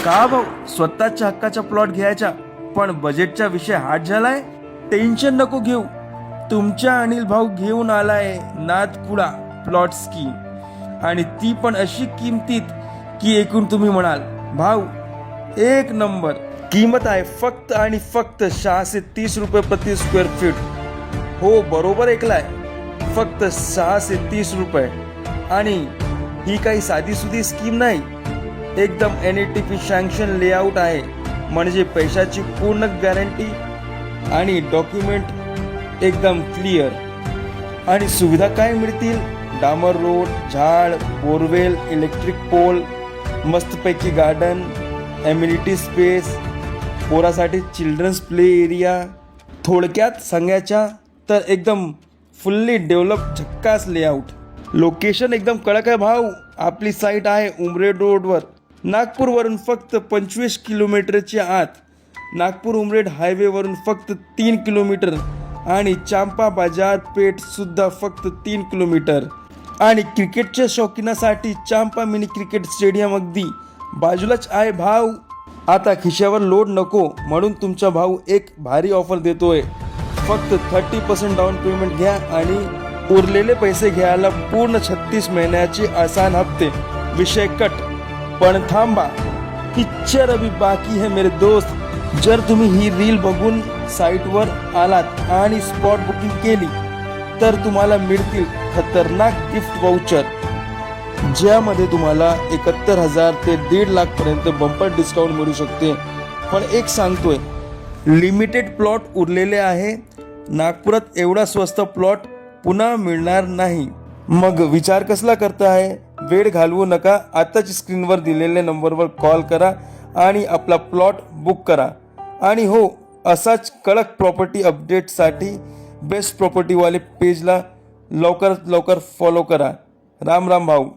का भाऊ, स्वतःच्या हक्काचा प्लॉट घ्यायचा पण बजेटचा विषय हार्ड झालाय? टेन्शन नको घेऊ, तुमच्या अनिल भाऊ घेऊन आलाय नादपुडा प्लॉट स्कीम, आणि ती पण अशी किमतीत की एकूण तुम्ही म्हणाल भाऊ एक नंबर. किंमत आहे फक्त आणि फक्त 630 रुपये प्रति स्क्वेअर फीट. हो बरोबर ऐकलाय, फक्त 630 रुपये. आणि ही काही साधीसुधी स्कीम नाही, एकदम NATP सँक्शन लेआउट आहे, म्हणजे पैशाची पूर्ण गॅरंटी आणि डॉक्युमेंट एकदम क्लिअर. आणि सुविधा काय मिळतील? डामर रोड, झाड, बोरवेल, इलेक्ट्रिक पोल, मस्तपैकी गार्डन, एम्युनिटी स्पेस, पोरासाठी चिल्ड्रन्स प्ले एरिया. थोडक्यात सांगायच्या तर एकदम फुल्ली डेव्हलप झक्कास लेआउट. लोकेशन एकदम कडक आहे भाऊ. आपली साईट आहे उमरेड रोडवर, नागपूरवरून फक्त 25 किलोमीटरच्या आत, नागपूर उमरेड हायवेवरून फक्त 3 किलोमीटर, आणि चांपा बाजार पेठ सुद्धा फक्त 3 किलोमीटर. आणि क्रिकेटच्या शौकीनासाठी चांपा मिनी क्रिकेट स्टेडियम अगदी बाजूलाच आहे भाऊ. आता खिशावर लोड नको म्हणून तुमचा भाऊ एक भारी ऑफर देतोय. फक्त 30% डाऊन पेमेंट घ्या आणि उरलेले पैसे घ्यायला पूर्ण 36 महिन्याचे आसान हप्ते. विषय कट. पण थांबा, पिक्चर अभी बाकी है मेरे दोस्त. जर तुम्ही ही रील बघून साईटवर आलात आणि स्पॉट बुकिंग केली तर तुम्हाला मिळतील खतरनाक गिफ्ट वाउचर, ज्यामध्ये तुम्हाला 71,000 ते 1.5 लाख पर्यंत बंपर डिस्काउंट मिळू शकते. पण एक सांगतोय, लिमिटेड प्लॉट उरलेले आहे. नागपुरात एवढा स्वस्त प्लॉट पुन्हा मिळणार नाही. मग विचार कसला करताय? वेळ घालवू नका, आताच स्क्रीनवर दिलेल्या नंबरवर कॉल करा आणि आपला प्लॉट बुक करा. आणि हो, असाच कडक प्रॉपर्टी अपडेटसाठी बेस्ट प्रॉपर्टीवाले पेजला लवकरात लवकर फॉलो करा. राम राम भाऊ.